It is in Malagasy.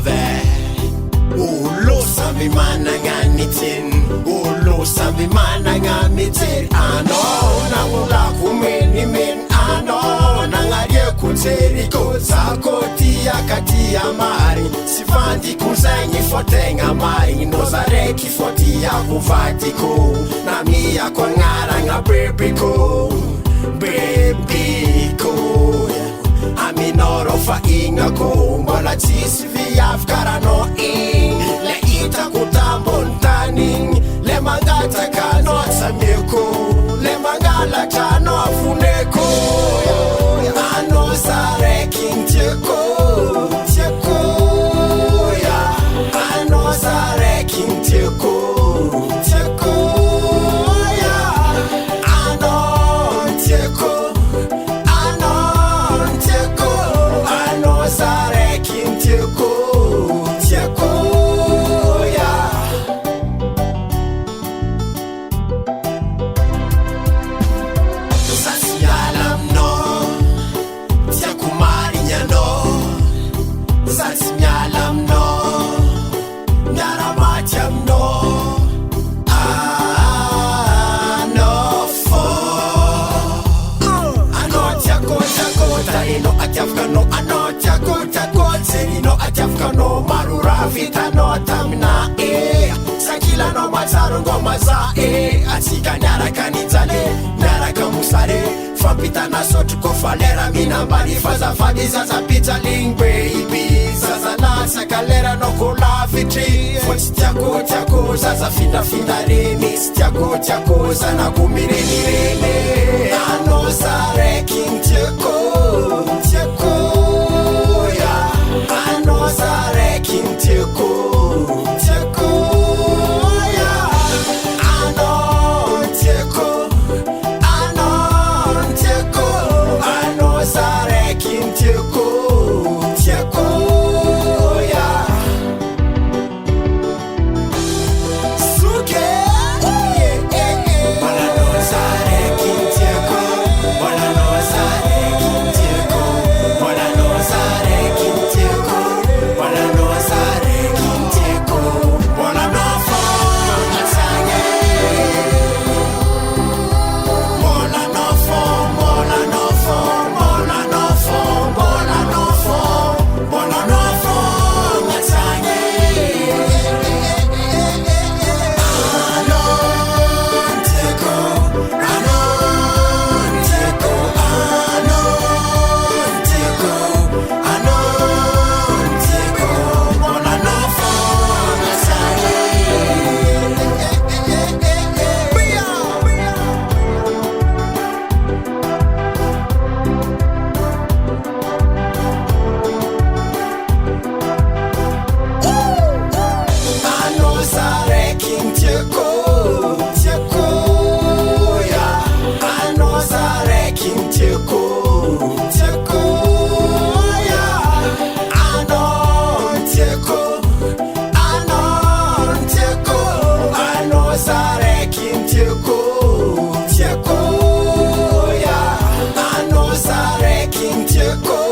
mitovy olo samby managna miteny olo samby managna mijery anao nagnolako menimeny anao nagnariako jeriko zako tiaka tia mariny sy fandiko zegny fô tegna mariny no za raiky fô tiako vadiko na miako agnaragna bebiko aminao rô fa ignako mbola tsisy viavy karanao igny le hitako tambony tany igny le mangataka anao tsameko le mangalatra anao afoneko anao za raiky ny tiako tiako anao za raiky ny tiako tiako anao ny tiako no marura vitanao tamina sakilanao matsaro ngoma za atsika niaraka nijale niaraka mosare fampitana sotro kofa lera minambany fazafady zaza pijaligny baby zaza latsaka leranao ko lavitry fô tsy tiako zaza findrafindra reny sy tiako zanako mirenireny anao za raiky ny tiako anao za raiky ny tiako tiako anao tiako anao tiako anao za raiky ny tiako tiako suke anao za raiky ny tiako anao za raiky ny tiako anao za raiky ny tiako Tiako